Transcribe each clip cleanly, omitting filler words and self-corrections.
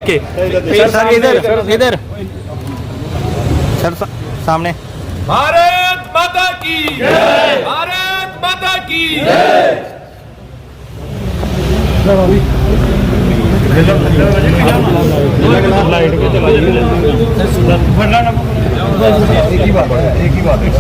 Sir इधर sir सामने। भारत माता की जय, भारत माता की जय। एक ही बात है।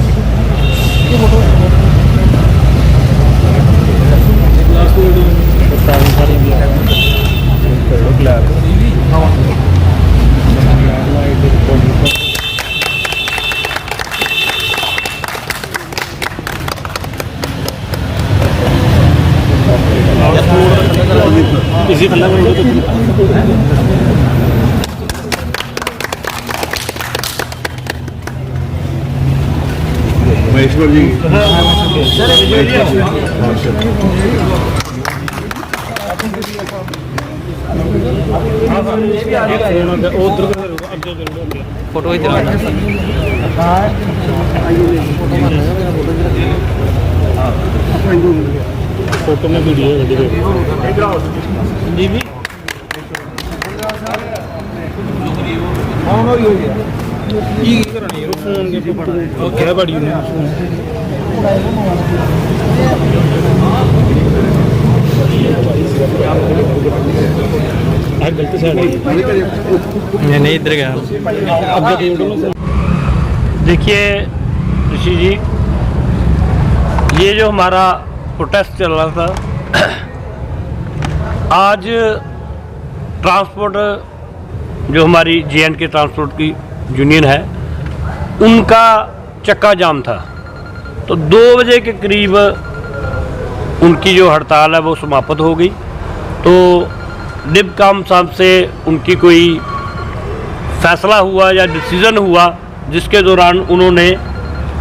महेश्वर जी फोटो इधर फोटो में वीडियो जी भी फोन के क्या बड़ी गलती साइड नहीं इधर गया। देखिए ऋषि जी, ये जो हमारा प्रोटेस्ट चल रहा था, आज ट्रांसपोर्ट जो हमारी J&K ट्रांसपोर्ट की यूनियन है, उनका चक्का जाम था। तो 2 बजे के करीब उनकी जो हड़ताल है वो समाप्त हो गई। तो डिबकॉम साहब से उनकी कोई फैसला हुआ या डिसीज़न हुआ, जिसके दौरान उन्होंने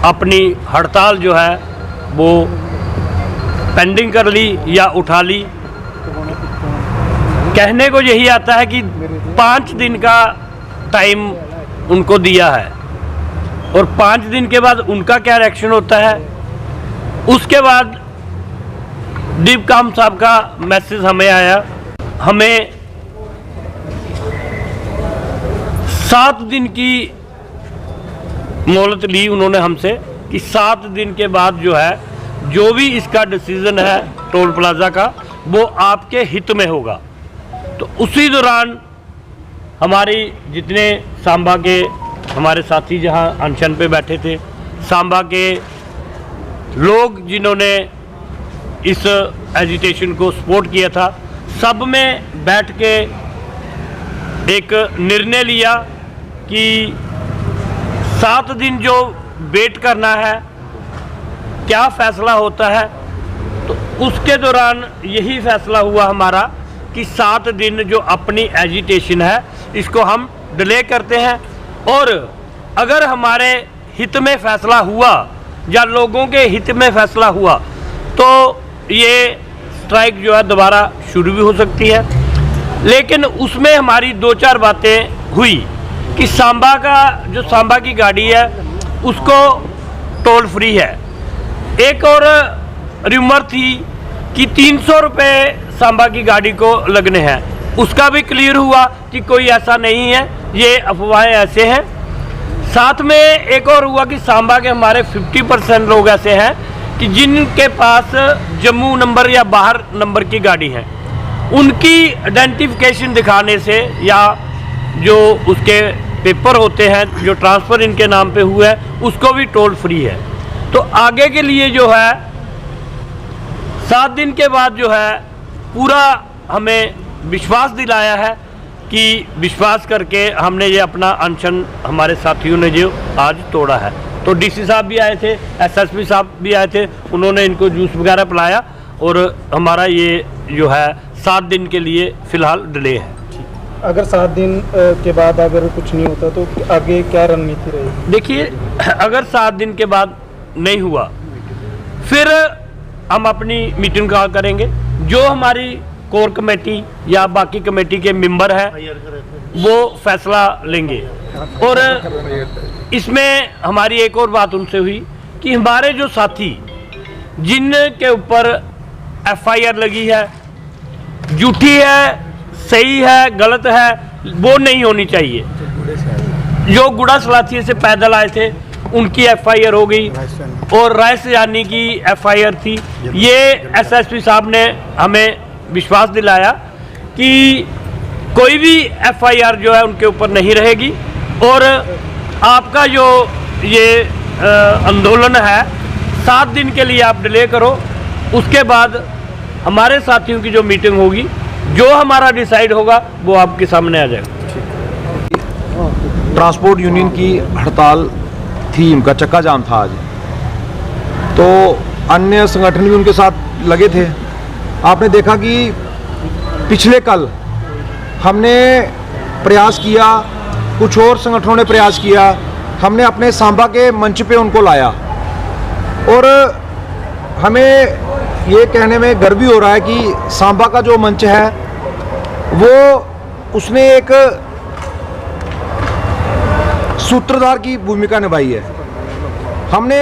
अपनी हड़ताल जो है वो पेंडिंग कर ली या उठा ली। कहने को यही आता है कि 5 दिन का टाइम उनको दिया है और 5 दिन के बाद उनका क्या रिएक्शन होता है। उसके बाद डिबकॉम साहब का मैसेज हमें आया, हमें 7 दिन की मोहलत ली उन्होंने हमसे कि 7 दिन के बाद जो है, जो भी इसका डिसीज़न है टोल प्लाज़ा का, वो आपके हित में होगा। तो उसी दौरान हमारी जितने सांबा के हमारे साथी जहां अनशन पे बैठे थे, सांबा के लोग जिन्होंने इस एजिटेशन को सपोर्ट किया था, सब में बैठ के एक निर्णय लिया कि 7 दिन जो वेट करना है, क्या फ़ैसला होता है। तो उसके दौरान यही फ़ैसला हुआ हमारा कि 7 दिन जो अपनी एजिटेशन है इसको हम डिले करते हैं, और अगर हमारे हित में फ़ैसला हुआ या लोगों के हित में फ़ैसला हुआ तो ये स्ट्राइक जो है दोबारा शुरू भी हो सकती है। लेकिन उसमें हमारी 2-4 बातें हुई कि सांबा का जो सांबा की गाड़ी है उसको टोल फ्री है। एक और रूमर थी कि 300 रुपये सांबा की गाड़ी को लगने हैं, उसका भी क्लियर हुआ कि कोई ऐसा नहीं है, ये अफवाहें ऐसे हैं। साथ में एक और हुआ कि सांबा के हमारे 50% लोग ऐसे हैं कि जिनके पास जम्मू नंबर या बाहर नंबर की गाड़ी है, उनकी आइडेंटिफिकेशन दिखाने से या जो उसके पेपर होते हैं जो ट्रांसफ़र इनके नाम पे हुआ है, उसको भी टोल फ्री है। तो आगे के लिए जो है 7 दिन के बाद जो है पूरा हमें विश्वास दिलाया है कि विश्वास करके हमने ये अपना अनशन हमारे साथियों ने जो आज तोड़ा है। तो डीसी साहब भी आए थे, एसएसपी साहब भी आए थे, उन्होंने इनको जूस वगैरह पिलाया और हमारा ये जो है 7 दिन के लिए फ़िलहाल डिले है। अगर 7 दिन के बाद अगर कुछ नहीं होता तो आगे क्या रणनीति रहेगी? देखिए, अगर 7 दिन के बाद नहीं हुआ फिर हम अपनी मीटिंग कॉल करेंगे। जो हमारी कोर कमेटी या बाकी कमेटी के मेंबर हैं वो फैसला लेंगे। और इसमें हमारी एक और बात उनसे हुई कि हमारे जो साथी जिनके ऊपर FIR लगी है, झूठी है, सही है, गलत है, वो नहीं होनी चाहिए। जो गुड़ा सलाथिया से पैदल आए थे उनकी FIR हो गई और राइस जानी की FIR थी। ये SSP साहब ने हमें विश्वास दिलाया कि कोई भी FIR जो है उनके ऊपर नहीं रहेगी और आपका जो ये आंदोलन है 7 दिन के लिए आप डिले करो, उसके बाद हमारे साथियों की जो मीटिंग होगी, जो हमारा डिसाइड होगा वो आपके सामने आ जाएगा। ट्रांसपोर्ट यूनियन की हड़ताल थी, उनका चक्का जाम था आज, तो अन्य संगठन भी उनके साथ लगे थे। आपने देखा कि पिछले कल हमने प्रयास किया, कुछ और संगठनों ने प्रयास किया, हमने अपने सांबा के मंच पे उनको लाया और हमें ये कहने में गर्व भी हो रहा है कि सांबा का जो मंच है वो उसने एक सूत्रधार की भूमिका निभाई है। हमने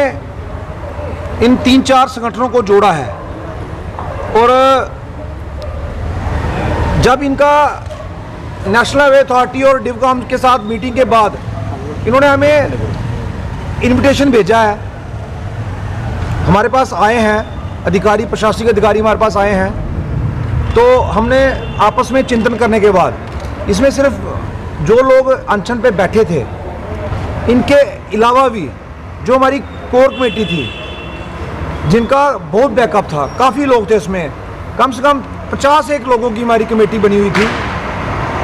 इन 3-4 संगठनों को जोड़ा है और जब इनका नेशनल हाईवे अथॉरिटी और डिवकॉम के साथ मीटिंग के बाद इन्होंने हमें इनविटेशन भेजा है, हमारे पास आए हैं अधिकारी, प्रशासनिक अधिकारी हमारे पास आए हैं, तो हमने आपस में चिंतन करने के बाद इसमें सिर्फ जो लोग अनशन पे बैठे थे इनके अलावा भी जो हमारी कोर कमेटी थी जिनका बहुत बैकअप था, काफ़ी लोग थे इसमें, कम से कम 50-1 लोगों की हमारी कमेटी बनी हुई थी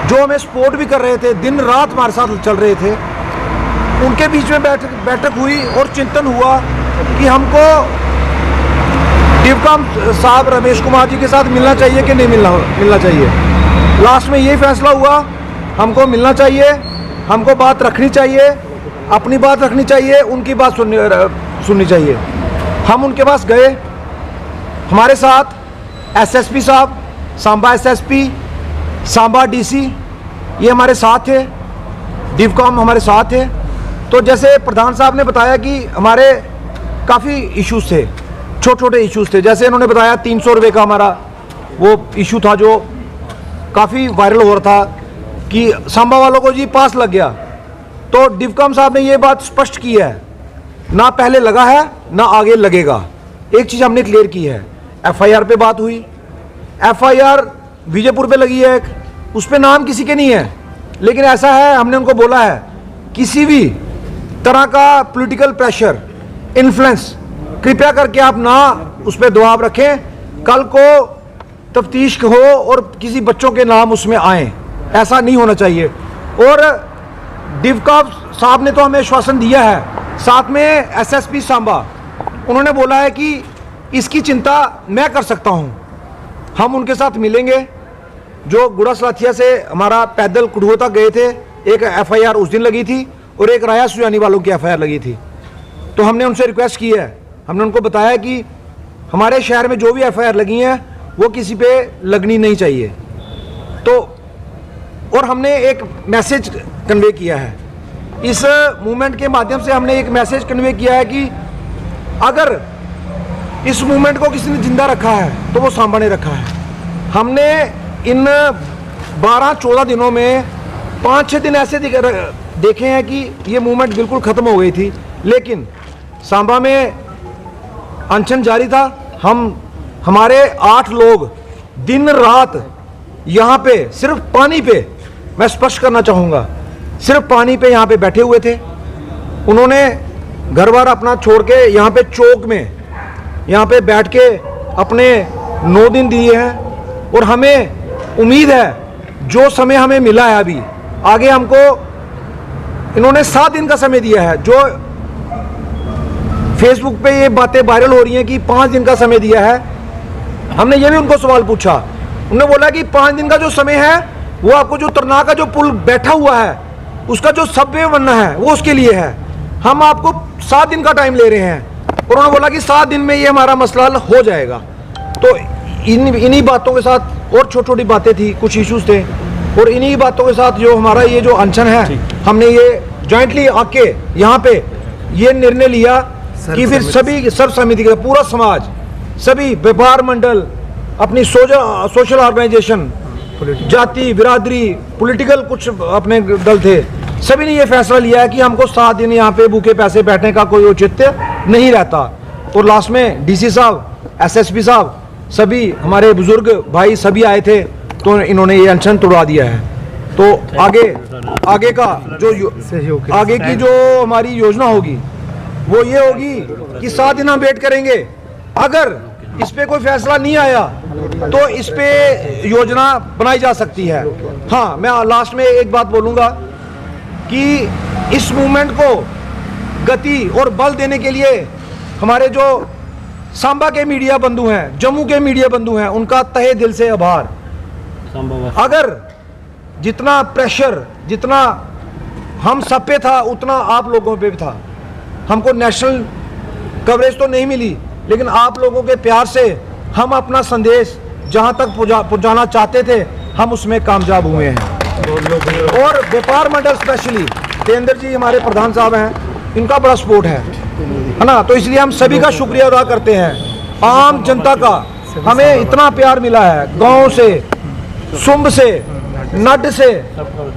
जो हमें सपोर्ट भी कर रहे थे, दिन रात हमारे साथ चल रहे थे। उनके बीच में बैठक हुई और चिंतन हुआ कि हमको डिवकॉम साहब रमेश कुमार जी के साथ मिलना चाहिए कि नहीं मिलना चाहिए। लास्ट में ये फैसला हुआ हमको मिलना चाहिए, हमको बात रखनी चाहिए, अपनी बात रखनी चाहिए, उनकी बात सुननी चाहिए। हम उनके पास गए, हमारे साथ SSP साहब, सांबा SSP, सांबा DC ये हमारे साथ थे, डिवकॉम हमारे साथ थे। तो जैसे प्रधान साहब ने बताया कि हमारे काफ़ी इश्यूज थे, छोटे छोटे इश्यूज थे, जैसे इन्होंने बताया 300 रुपये का हमारा वो इशू था जो काफ़ी वायरल हो रहा था कि सांबा वालों को जी पास लग गया। तो डिवकॉम साहब ने ये बात स्पष्ट की है, ना पहले लगा है ना आगे लगेगा। एक चीज़ हमने क्लियर की है, FIR पे बात हुई, FIR विजयपुर पे लगी है एक, उस पर नाम किसी के नहीं है, लेकिन ऐसा है हमने उनको बोला है किसी भी तरह का पॉलिटिकल प्रेशर, इन्फ्लुएंस कृपया करके आप ना उस पर दबाव रखें, कल को तफ्तीश हो और किसी बच्चों के नाम उसमें आए, ऐसा नहीं होना चाहिए। और डिवकॉम साहब ने तो हमें आश्वासन दिया है, साथ में SSP सांबा उन्होंने बोला है कि इसकी चिंता मैं कर सकता हूं, हम उनके साथ मिलेंगे। जो गुड़ा सलाथिया से हमारा पैदल कुड़ुआ तक गए थे, एक FIR उस दिन लगी थी और एक राया सुजानी वालों की FIR लगी थी। तो हमने उनसे रिक्वेस्ट की है, हमने उनको बताया कि हमारे शहर में जो भी FIR लगी हैं वो किसी पे लगनी नहीं चाहिए। तो और हमने एक मैसेज कन्वे किया है, इस मूवमेंट के माध्यम से हमने एक मैसेज कन्वे किया है कि अगर इस मूवमेंट को किसी ने जिंदा रखा है तो वो सांबा ने रखा है। हमने इन 12-14 दिनों में 5-6 दिन ऐसे देखे हैं कि ये मूवमेंट बिल्कुल ख़त्म हो गई थी, लेकिन सांबा में अनशन जारी था। हमारे 8 लोग दिन रात यहाँ पे सिर्फ पानी पे, मैं स्पष्ट करना चाहूँगा, सिर्फ पानी पे यहाँ पे बैठे हुए थे। उन्होंने घर बार अपना छोड़ के यहाँ पे चौक में यहाँ पे बैठ के अपने 9 दिन दिए हैं और हमें उम्मीद है जो समय हमें मिला है अभी आगे हमको इन्होंने 7 दिन का समय दिया है। जो फेसबुक पे ये बातें वायरल हो रही हैं कि 5 दिन का समय दिया है, हमने ये भी उनको सवाल पूछा, उन्होंने बोला कि 5 दिन का जो समय है वो आपको जो तरना का जो पुल बैठा हुआ है उसका जो सबवे बनना है वो उसके लिए है, हम आपको 7 दिन का टाइम ले रहे हैं। और उन्होंने बोला कि 7 दिन में ये हमारा मसला हल हो जाएगा। तो इन्हीं बातों के साथ और छोटी छोटी बातें थी, कुछ इश्यूज थे, और इन्हीं बातों के साथ जो हमारा ये जो अनशन है हमने ये जॉइंटली आके यहाँ पे ये निर्णय लिया कि फिर सभी सर्व समिति का पूरा समाज, सभी व्यापार मंडल, अपनी सोशल ऑर्गेनाइजेशन, जाति बिरादरी पॉलिटिकल कुछ अपने दल थे, सभी ने ये फैसला लिया है कि हमको 7 दिन यहाँ पे भूखे पैसे बैठने का कोई औचित्य नहीं रहता। और लास्ट में डीसी साहब, एसएसपी साहब, सभी हमारे बुजुर्ग भाई सभी आए थे, तो इन्होंने ये अनशन तोड़ा दिया है। तो आगे का जो आगे की जो हमारी योजना होगी वो ये होगी कि 7 दिन हम वेट करेंगे। अगर इस पे कोई फैसला नहीं आया तो इस पे योजना बनाई जा सकती है। हाँ, मैं लास्ट में एक बात बोलूंगा कि इस मूवमेंट को गति और बल देने के लिए हमारे जो सांबा के मीडिया बंधु हैं, जम्मू के मीडिया बंधु हैं, उनका तहे दिल से आभार। अगर जितना प्रेशर जितना हम सब पे था उतना आप लोगों पे भी था। हमको नेशनल कवरेज तो नहीं मिली, लेकिन आप लोगों के प्यार से हम अपना संदेश जहां तक पहुंचाना चाहते थे हम उसमें कामयाब हुए हैं। और व्यापार मंडल स्पेशली देवेंद्र जी हमारे प्रधान साहब हैं, इनका बड़ा सपोर्ट है ना, तो इसलिए हम सभी का शुक्रिया अदा करते हैं। आम जनता का हमें इतना प्यार मिला है, गांव से, सुंब से, नड से,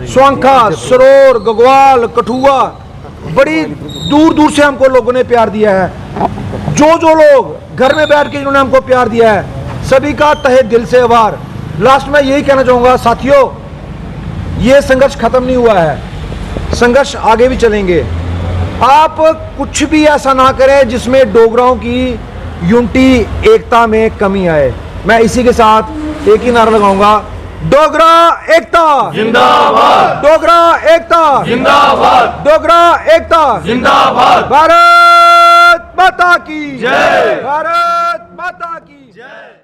स्वांखा, सरोर, गगवाल, कठुआ, बड़ी दूर दूर से हमको लोगों ने प्यार दिया है। जो लोग घर में बैठ के जिन्होंने हमको प्यार दिया है, सभी का तहे दिल से आभार। लास्ट में यही कहना चाहूँगा साथियों, ये संघर्ष खत्म नहीं हुआ है, संघर्ष आगे भी चलेंगे। आप कुछ भी ऐसा ना करें जिसमें डोगराओं की यूनिटी एकता में कमी आए। मैं इसी के साथ एक ही नारा लगाऊंगा, डोगरा एकता जिंदाबाद, डोगरा एकता जिंदाबाद, डोगरा एकता जिंदाबाद। भारत माता की जय, भारत माता की जय।